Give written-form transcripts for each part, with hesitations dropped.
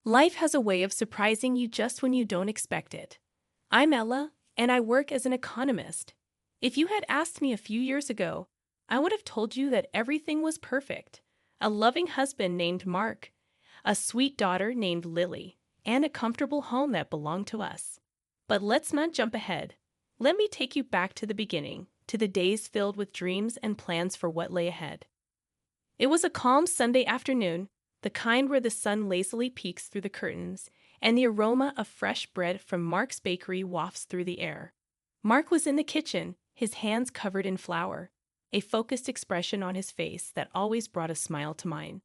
Life has a way of surprising you just when you don't expect it. I'm Ella, and I work as an economist. If you had asked me a few years ago, I would have told you that everything was perfect. A loving husband named Mark, a sweet daughter named Lily, and a comfortable home that belonged to us. But let's not jump ahead. Let me take you back to the beginning, to the days filled with dreams and plans for what lay ahead. It was a calm Sunday afternoon, the kind where the sun lazily peeks through the curtains, and the aroma of fresh bread from Mark's bakery wafts through the air. Mark was in the kitchen, his hands covered in flour, a focused expression on his face that always brought a smile to mine.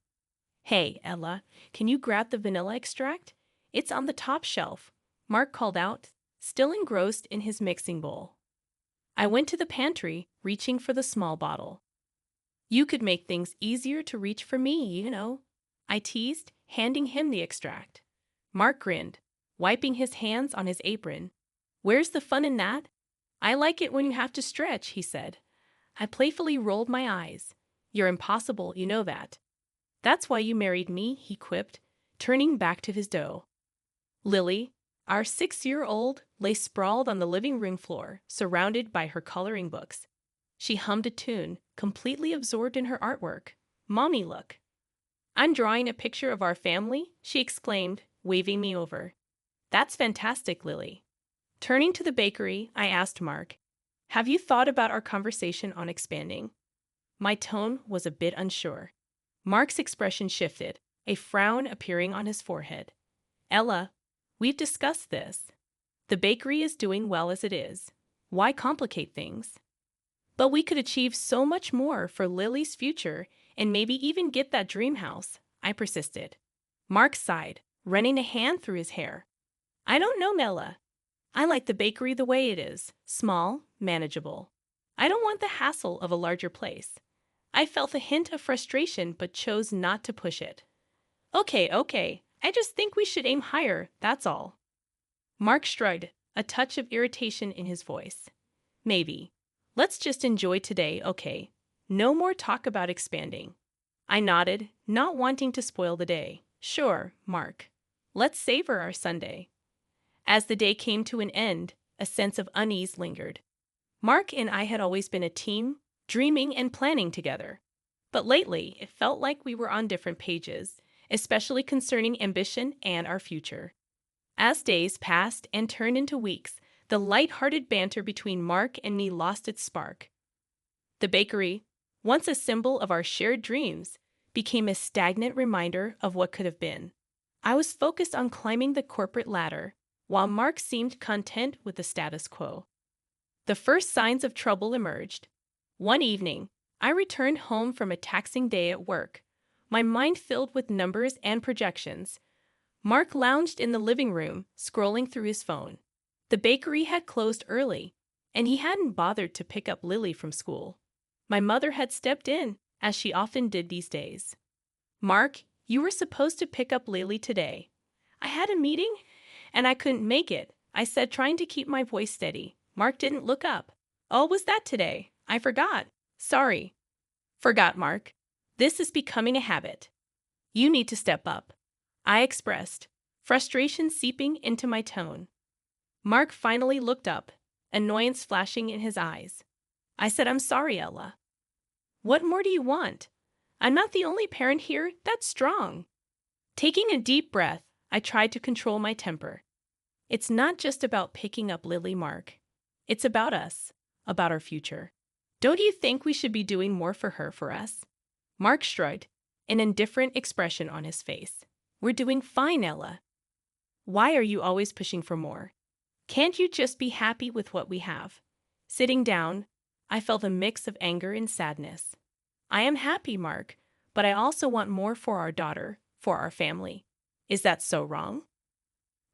"Hey, Ella, can you grab the vanilla extract? It's on the top shelf," Mark called out, still engrossed in his mixing bowl. I went to the pantry, reaching for the small bottle. "You could make things easier to reach for me. I teased, handing him the extract. Mark grinned, wiping his hands on his apron. "Where's the fun in that? I like it when you have to stretch," he said. I playfully rolled my eyes. "You're impossible, you know that." "That's why you married me," he quipped, turning back to his dough. Lily, our 6-year-old, lay sprawled on the living room floor, surrounded by her coloring books. She hummed a tune, completely absorbed in her artwork. "Mommy, look. I'm drawing a picture of our family," she exclaimed, waving me over. "That's fantastic, Lily." Turning to the bakery, I asked Mark, "Have you thought about our conversation on expanding?" My tone was a bit unsure. Mark's expression shifted, a frown appearing on his forehead. "Ella, we've discussed this. The bakery is doing well as it is. Why complicate things? But we could achieve so much more for Lily's future and maybe even get that dream house," I persisted. Mark sighed, running a hand through his hair. "I don't know, Ella. I like the bakery the way it is, small, manageable. I don't want the hassle of a larger place." I felt a hint of frustration but chose not to push it. Okay. I just think we should aim higher, that's all." Mark shrugged, a touch of irritation in his voice. "Maybe. Let's just enjoy today, okay? No more talk about expanding." I nodded, not wanting to spoil the day. "Sure, Mark. Let's savor our Sunday." As the day came to an end, a sense of unease lingered. Mark and I had always been a team, dreaming and planning together. But lately, it felt like we were on different pages, especially concerning ambition and our future. As days passed and turned into weeks, the light-hearted banter between Mark and me lost its spark. The bakery, once a symbol of our shared dreams, became a stagnant reminder of what could have been. I was focused on climbing the corporate ladder, while Mark seemed content with the status quo. The first signs of trouble emerged. One evening, I returned home from a taxing day at work, my mind filled with numbers and projections. Mark lounged in the living room, scrolling through his phone. The bakery had closed early, and he hadn't bothered to pick up Lily from school. My mother had stepped in, as she often did these days. "Mark, you were supposed to pick up Lily today." "I had a meeting, and I couldn't make it," I said, trying to keep my voice steady. Mark didn't look up. "Oh, was that today? I forgot. Sorry." "Forgot, Mark. This is becoming a habit. You need to step up," I expressed, frustration seeping into my tone. Mark finally looked up, annoyance flashing in his eyes. I said, "I'm sorry, Ella." "What more do you want? I'm not the only parent here that's strong." Taking a deep breath, I tried to control my temper. "It's not just about picking up Lily, Mark. It's about us, about our future. Don't you think we should be doing more for her, for us?" Mark shrugged, an indifferent expression on his face. "We're doing fine, Ella. Why are you always pushing for more? Can't you just be happy with what we have?" Sitting down, I felt a mix of anger and sadness. "I am happy, Mark, but I also want more for our daughter, for our family. Is that so wrong?"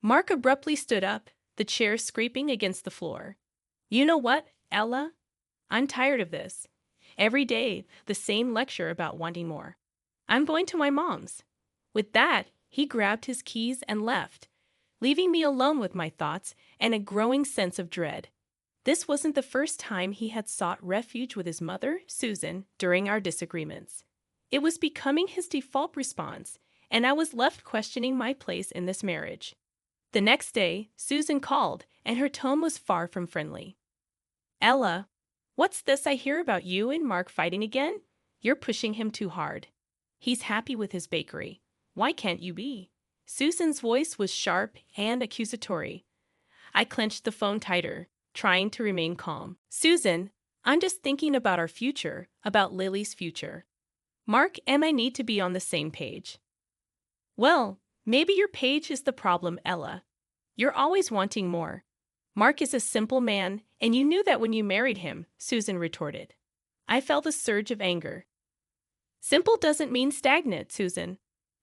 Mark abruptly stood up, the chair scraping against the floor. "You know what, Ella? I'm tired of this. Every day, the same lecture about wanting more. I'm going to my mom's." With that, he grabbed his keys and left, leaving me alone with my thoughts and a growing sense of dread. This wasn't the first time he had sought refuge with his mother, Susan, during our disagreements. It was becoming his default response, and I was left questioning my place in this marriage. The next day, Susan called, and her tone was far from friendly. Ella, what's this I hear about you and Mark fighting again? You're pushing him too hard. He's happy with his bakery. Why can't you be? Susan's voice was sharp and accusatory. I clenched the phone tighter, trying to remain calm. Susan, I'm just thinking about our future, about Lily's future. Mark and I need to be on the same page. Well, maybe your page is the problem, Ella. You're always wanting more. Mark is a simple man, and you knew that when you married him, Susan retorted. I felt a surge of anger. Simple doesn't mean stagnant, Susan.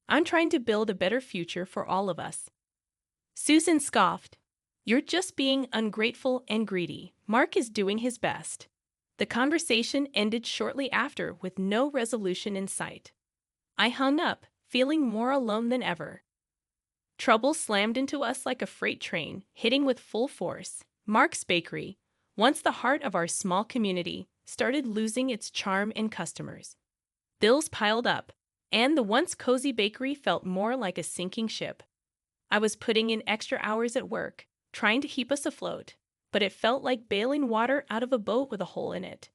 I'm trying to build a better future for all of us. Susan scoffed. You're just being ungrateful and greedy. Mark is doing his best. The conversation ended shortly after with no resolution in sight. I hung up, feeling more alone than ever. Trouble slammed into us like a freight train, hitting with full force. Mark's Bakery, once the heart of our small community, started losing its charm and customers. Bills piled up, and the once cozy bakery felt more like a sinking ship. I was putting in extra hours at work, trying to keep us afloat, but it felt like bailing water out of a boat with a hole in it.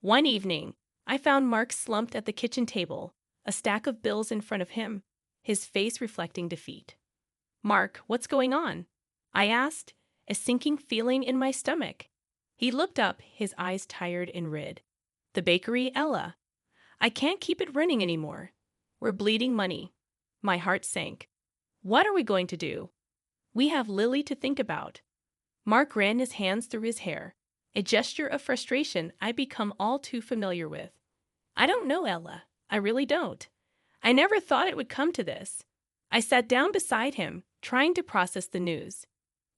One evening, I found Mark slumped at the kitchen table, a stack of bills in front of him, his face reflecting defeat. Mark, what's going on? I asked, a sinking feeling in my stomach. He looked up, his eyes tired and red. The bakery, Ella. I can't keep it running anymore. We're bleeding money. My heart sank. What are we going to do? We have Lily to think about. Mark ran his hands through his hair, a gesture of frustration I'd become all too familiar with. I don't know, Ella. I really don't. I never thought it would come to this. I sat down beside him, trying to process the news.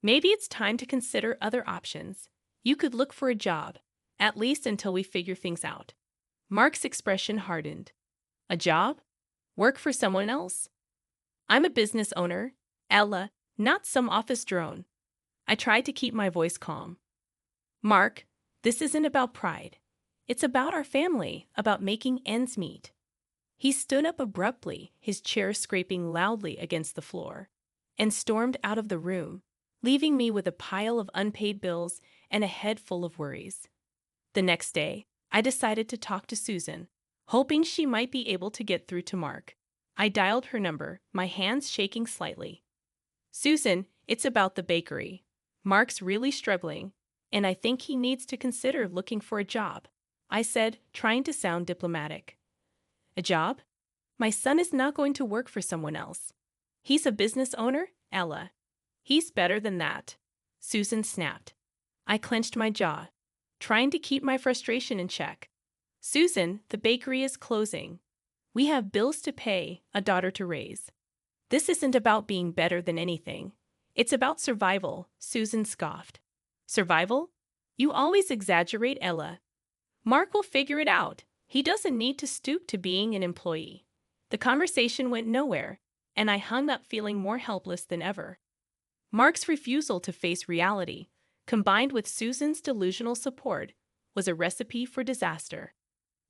Maybe it's time to consider other options. You could look for a job, at least until we figure things out. Mark's expression hardened. A job? Work for someone else? I'm a business owner, Ella, not some office drone. I tried to keep my voice calm. Mark, this isn't about pride. It's about our family, about making ends meet. He stood up abruptly, his chair scraping loudly against the floor, and stormed out of the room, leaving me with a pile of unpaid bills and a head full of worries. The next day, I decided to talk to Susan, hoping she might be able to get through to Mark. I dialed her number, my hands shaking slightly. Susan, it's about the bakery. Mark's really struggling, and I think he needs to consider looking for a job, I said, trying to sound diplomatic. A job? My son is not going to work for someone else. He's a business owner, Ella. He's better than that, Susan snapped. I clenched my jaw, trying to keep my frustration in check. Susan, the bakery is closing. We have bills to pay, a daughter to raise. This isn't about being better than anything. It's about survival, Susan scoffed. Survival? You always exaggerate, Ella. Mark will figure it out. He doesn't need to stoop to being an employee. The conversation went nowhere, and I hung up feeling more helpless than ever. Mark's refusal to face reality, combined with Susan's delusional support, was a recipe for disaster.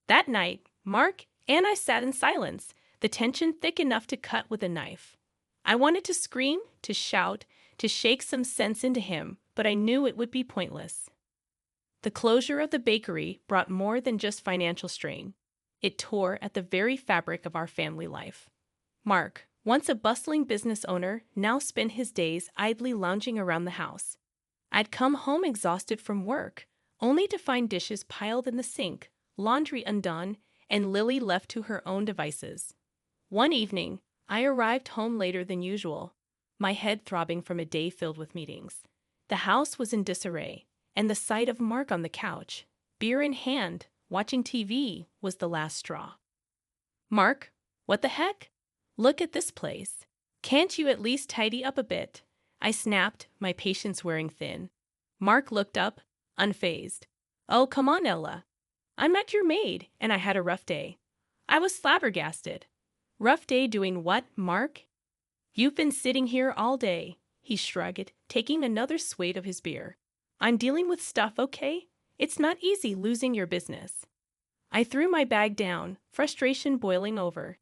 That night, Mark and I sat in silence, the tension thick enough to cut with a knife. I wanted to scream, to shout, to shake some sense into him, but I knew it would be pointless. The closure of the bakery brought more than just financial strain. It tore at the very fabric of our family life. Mark, once a bustling business owner, now spent his days idly lounging around the house. I'd come home exhausted from work, only to find dishes piled in the sink, laundry undone, and Lily left to her own devices. One evening, I arrived home later than usual, my head throbbing from a day filled with meetings. The house was in disarray, and the sight of Mark on the couch, beer in hand, watching TV, was the last straw. Mark, what the heck? Look at this place. Can't you at least tidy up a bit? I snapped, my patience wearing thin. Mark looked up, unfazed. Oh, come on, Ella. I'm not your maid, and I had a rough day. I was flabbergasted. Rough day doing what, Mark? You've been sitting here all day, he shrugged, taking another swig of his beer. I'm dealing with stuff, okay? It's not easy losing your business. I threw my bag down, frustration boiling over.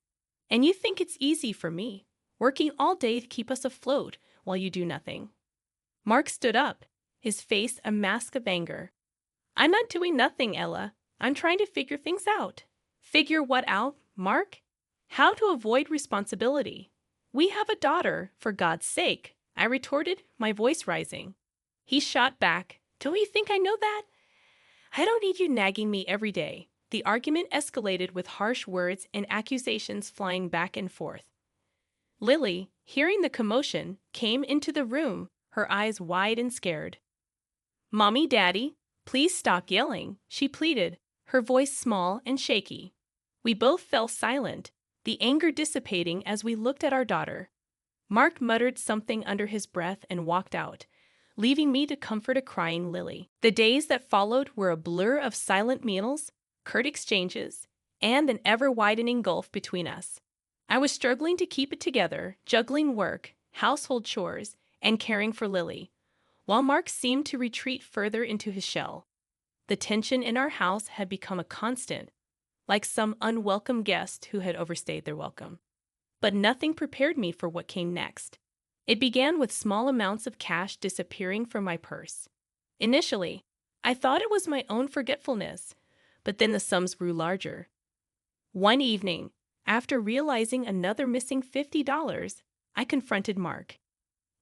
And you think it's easy for me, working all day to keep us afloat while you do nothing. Mark stood up, his face a mask of anger. I'm not doing nothing, Ella. I'm trying to figure things out. Figure what out, Mark? How to avoid responsibility. We have a daughter, for God's sake, I retorted, my voice rising. He shot back. Don't you think I know that? I don't need you nagging me every day. The argument escalated with harsh words and accusations flying back and forth. Lily, hearing the commotion, came into the room, her eyes wide and scared. Mommy, Daddy, please stop yelling, she pleaded, her voice small and shaky. We both fell silent, the anger dissipating as we looked at our daughter. Mark muttered something under his breath and walked out, leaving me to comfort a crying Lily. The days that followed were a blur of silent meals, curt exchanges, and an ever-widening gulf between us. I was struggling to keep it together, juggling work, household chores, and caring for Lily, while Mark seemed to retreat further into his shell. The tension in our house had become a constant, like some unwelcome guest who had overstayed their welcome. But nothing prepared me for what came next. It began with small amounts of cash disappearing from my purse. Initially, I thought it was my own forgetfulness, but then the sums grew larger. One evening, after realizing another missing $50, I confronted Mark.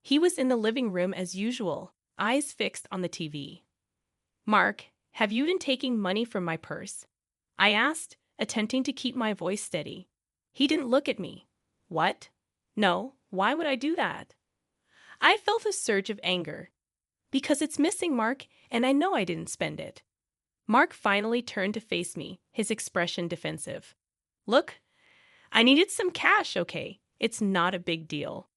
He was in the living room as usual, eyes fixed on the TV. Mark, have you been taking money from my purse? I asked, attempting to keep my voice steady. He didn't look at me. What? No, why would I do that? I felt a surge of anger. Because it's missing, Mark, and I know I didn't spend it. Mark finally turned to face me, his expression defensive. Look, I needed some cash, okay? It's not a big deal.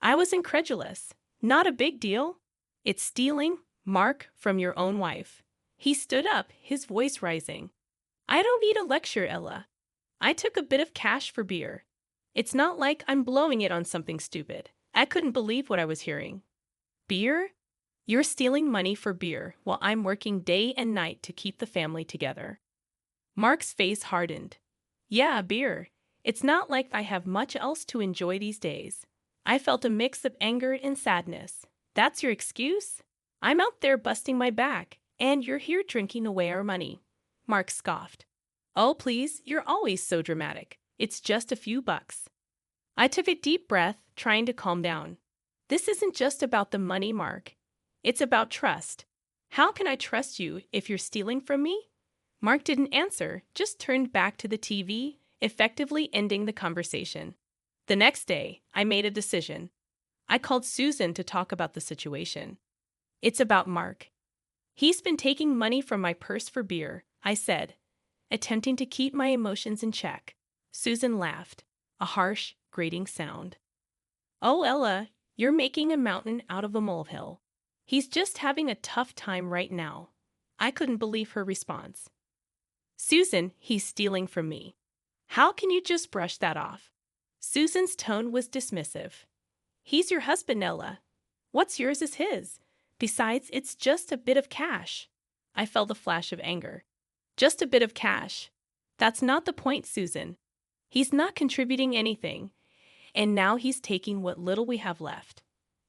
I was incredulous. Not a big deal? It's stealing, Mark, from your own wife. He stood up, his voice rising. I don't need a lecture, Ella. I took a bit of cash for beer. It's not like I'm blowing it on something stupid. I couldn't believe what I was hearing. Beer? You're stealing money for beer while I'm working day and night to keep the family together. Mark's face hardened. Yeah, beer. It's not like I have much else to enjoy these days. I felt a mix of anger and sadness. That's your excuse? I'm out there busting my back, and you're here drinking away our money. Mark scoffed. Oh, please, you're always so dramatic. It's just a few bucks. I took a deep breath, trying to calm down. This isn't just about the money, Mark. It's about trust. How can I trust you if you're stealing from me? Mark didn't answer, just turned back to the TV, effectively ending the conversation. The next day, I made a decision. I called Susan to talk about the situation. It's about Mark. He's been taking money from my purse for beer, I said, attempting to keep my emotions in check. Susan laughed, a harsh, grating sound. Oh, Ella, you're making a mountain out of a molehill. He's just having a tough time right now. I couldn't believe her response. Susan, he's stealing from me. How can you just brush that off? Susan's tone was dismissive. He's your husband, Ella. What's yours is his. Besides, it's just a bit of cash. I felt a flash of anger. Just a bit of cash. That's not the point, Susan. He's not contributing anything, and now he's taking what little we have left.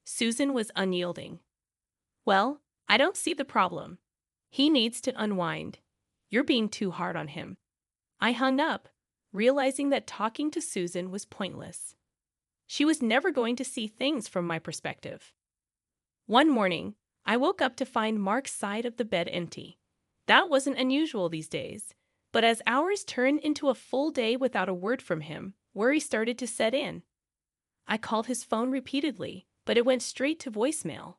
Susan was unyielding. Well, I don't see the problem. He needs to unwind. You're being too hard on him. I hung up, realizing that talking to Susan was pointless. She was never going to see things from my perspective. One morning, I woke up to find Mark's side of the bed empty. That wasn't unusual these days, but as hours turned into a full day without a word from him, worry started to set in. I called his phone repeatedly, but it went straight to voicemail.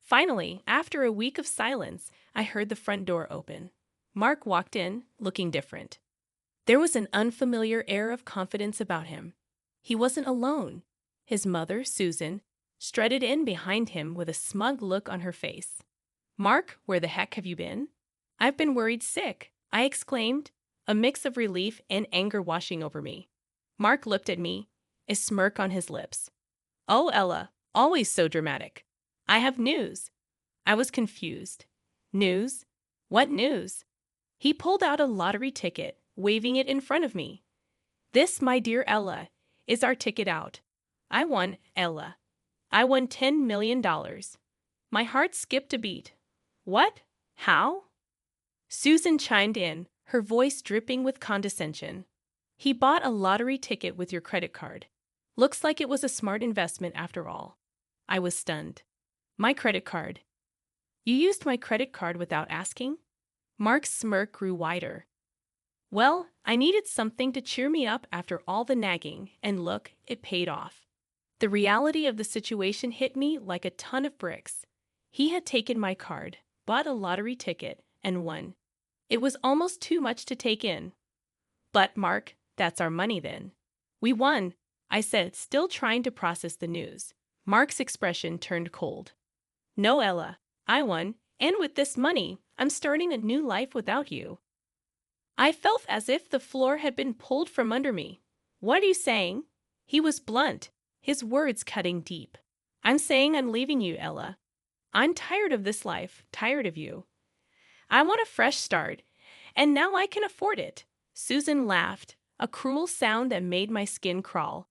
Finally, after a week of silence, I heard the front door open. Mark walked in, looking different. There was an unfamiliar air of confidence about him. He wasn't alone. His mother, Susan, strutted in behind him with a smug look on her face. Mark, where the heck have you been? I've been worried sick, I exclaimed, a mix of relief and anger washing over me. Mark looked at me, a smirk on his lips. Oh, Ella, always so dramatic. I have news. I was confused. News? What news? He pulled out a lottery ticket, waving it in front of me. This, my dear Ella, is our ticket out. I won, Ella. I won $10 million. My heart skipped a beat. What? How? Susan chimed in, her voice dripping with condescension. He bought a lottery ticket with your credit card. Looks like it was a smart investment after all. I was stunned. My credit card. You used my credit card without asking? Mark's smirk grew wider. Well, I needed something to cheer me up after all the nagging, and look, it paid off. The reality of the situation hit me like a ton of bricks. He had taken my card, bought a lottery ticket, and won. It was almost too much to take in. But, Mark, that's our money then. We won, I said, still trying to process the news. Mark's expression turned cold. No, Ella, I won, and with this money, I'm starting a new life without you. I felt as if the floor had been pulled from under me. What are you saying? He was blunt, his words cutting deep. I'm saying I'm leaving you, Ella. I'm tired of this life, tired of you. I want a fresh start, and now I can afford it. Susan laughed, a cruel sound that made my skin crawl.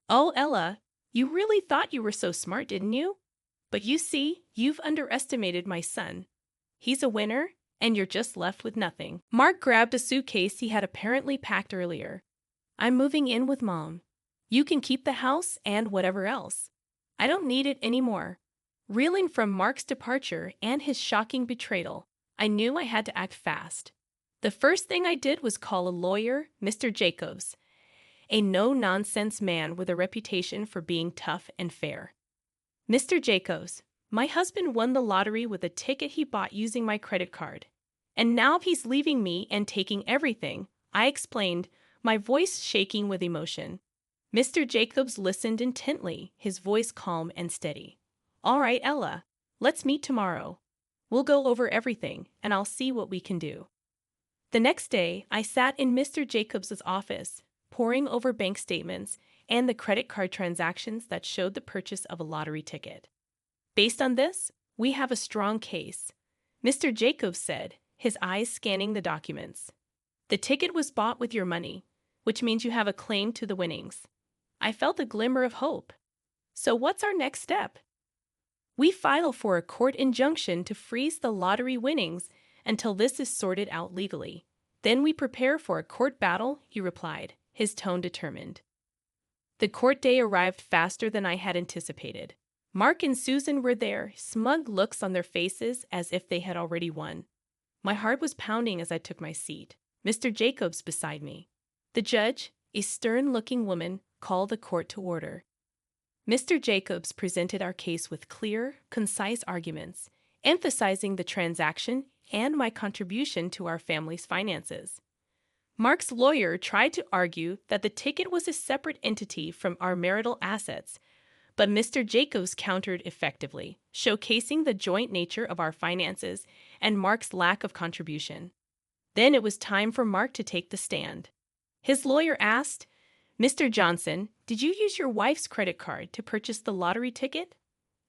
Oh, Ella, you really thought you were so smart, didn't you? But you see, you've underestimated my son. He's a winner, and you're just left with nothing. Mark grabbed a suitcase he had apparently packed earlier. I'm moving in with Mom. You can keep the house and whatever else. I don't need it anymore. Reeling from Mark's departure and his shocking betrayal, I knew I had to act fast. The first thing I did was call a lawyer, Mr. Jacobs, a no-nonsense man with a reputation for being tough and fair. Mr. Jacobs, my husband won the lottery with a ticket he bought using my credit card. And now he's leaving me and taking everything, I explained, my voice shaking with emotion. Mr. Jacobs listened intently, his voice calm and steady. All right, Ella, let's meet tomorrow. We'll go over everything, and I'll see what we can do. The next day, I sat in Mr. Jacobs' office, poring over bank statements and the credit card transactions that showed the purchase of a lottery ticket. Based on this, we have a strong case, Mr. Jacobs said, his eyes scanning the documents. The ticket was bought with your money, which means you have a claim to the winnings. I felt a glimmer of hope. So what's our next step? We file for a court injunction to freeze the lottery winnings until this is sorted out legally. Then we prepare for a court battle, he replied, his tone determined. The court day arrived faster than I had anticipated. Mark and Susan were there, smug looks on their faces as if they had already won. My heart was pounding as I took my seat, Mr. Jacobs beside me. The judge, a stern-looking woman, called the court to order. Mr. Jacobs presented our case with clear, concise arguments, emphasizing the transaction and my contribution to our family's finances. Mark's lawyer tried to argue that the ticket was a separate entity from our marital assets, but Mr. Jacobs countered effectively, showcasing the joint nature of our finances and Mark's lack of contribution. Then it was time for Mark to take the stand. His lawyer asked, Mr. Johnson, did you use your wife's credit card to purchase the lottery ticket?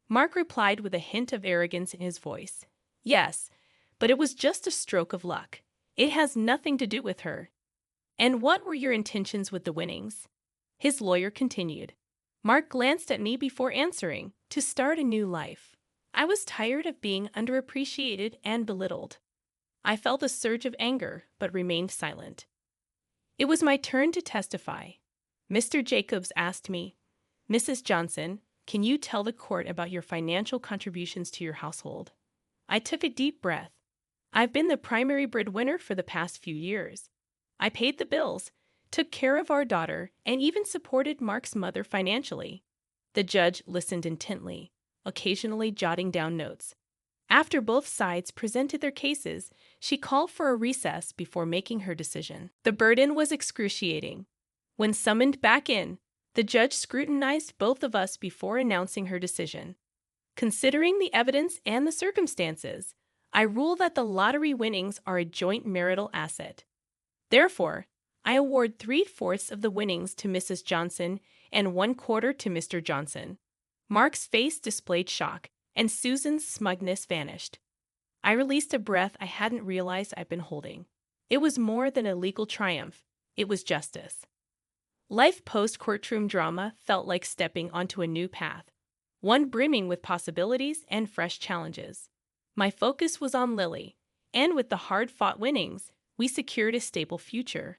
Mark replied with a hint of arrogance in his voice. Yes, but it was just a stroke of luck. It has nothing to do with her. And what were your intentions with the winnings? His lawyer continued. Mark glanced at me before answering, to start a new life. I was tired of being underappreciated and belittled. I felt a surge of anger, but remained silent. It was my turn to testify. Mr. Jacobs asked me, Mrs. Johnson, can you tell the court about your financial contributions to your household? I took a deep breath. I've been the primary breadwinner for the past few years. I paid the bills, took care of our daughter, and even supported Mark's mother financially. The judge listened intently, occasionally jotting down notes. After both sides presented their cases, she called for a recess before making her decision. The burden was excruciating. When summoned back in, the judge scrutinized both of us before announcing her decision. Considering the evidence and the circumstances, I rule that the lottery winnings are a joint marital asset. Therefore, I award 3/4 of the winnings to Mrs. Johnson and 1/4 to Mr. Johnson. Mark's face displayed shock, and Susan's smugness vanished. I released a breath I hadn't realized I'd been holding. It was more than a legal triumph. It was justice. Life post-courtroom drama felt like stepping onto a new path, one brimming with possibilities and fresh challenges. My focus was on Lily, and with the hard-fought winnings, we secured a stable future.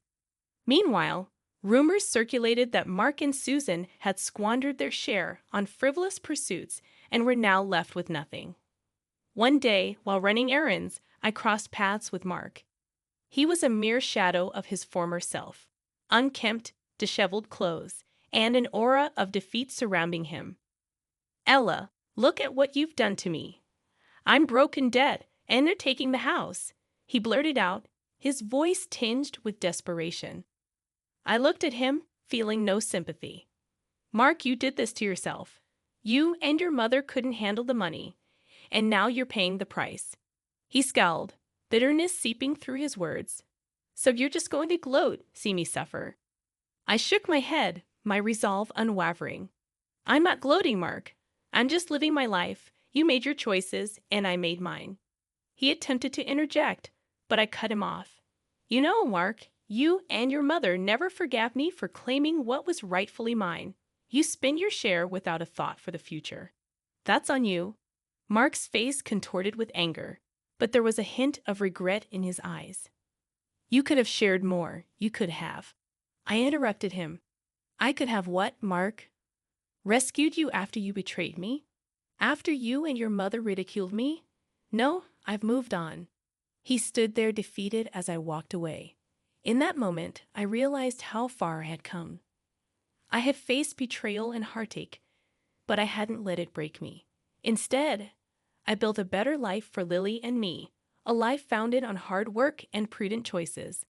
Meanwhile, rumors circulated that Mark and Susan had squandered their share on frivolous pursuits and were now left with nothing. One day, while running errands, I crossed paths with Mark. He was a mere shadow of his former self, unkempt, disheveled clothes, and an aura of defeat surrounding him. "Ella, look at what you've done to me. I'm broke and dead, and they're taking the house," he blurted out, his voice tinged with desperation. I looked at him, feeling no sympathy. "Mark, you did this to yourself. You and your mother couldn't handle the money, and now you're paying the price." He scowled, bitterness seeping through his words. "So you're just going to gloat, see me suffer?" I shook my head, my resolve unwavering. "I'm not gloating, Mark. I'm just living my life. You made your choices, and I made mine." He attempted to interject, but I cut him off. "You know, Mark, you and your mother never forgave me for claiming what was rightfully mine. You spent your share without a thought for the future. That's on you." Mark's face contorted with anger, but there was a hint of regret in his eyes. "You could have shared more. You could have." I interrupted him. "I could have what, Mark? Rescued you after you betrayed me? After you and your mother ridiculed me? No, I've moved on." He stood there defeated as I walked away. In that moment, I realized how far I had come. I had faced betrayal and heartache, but I hadn't let it break me. Instead, I built a better life for Lily and me, a life founded on hard work and prudent choices.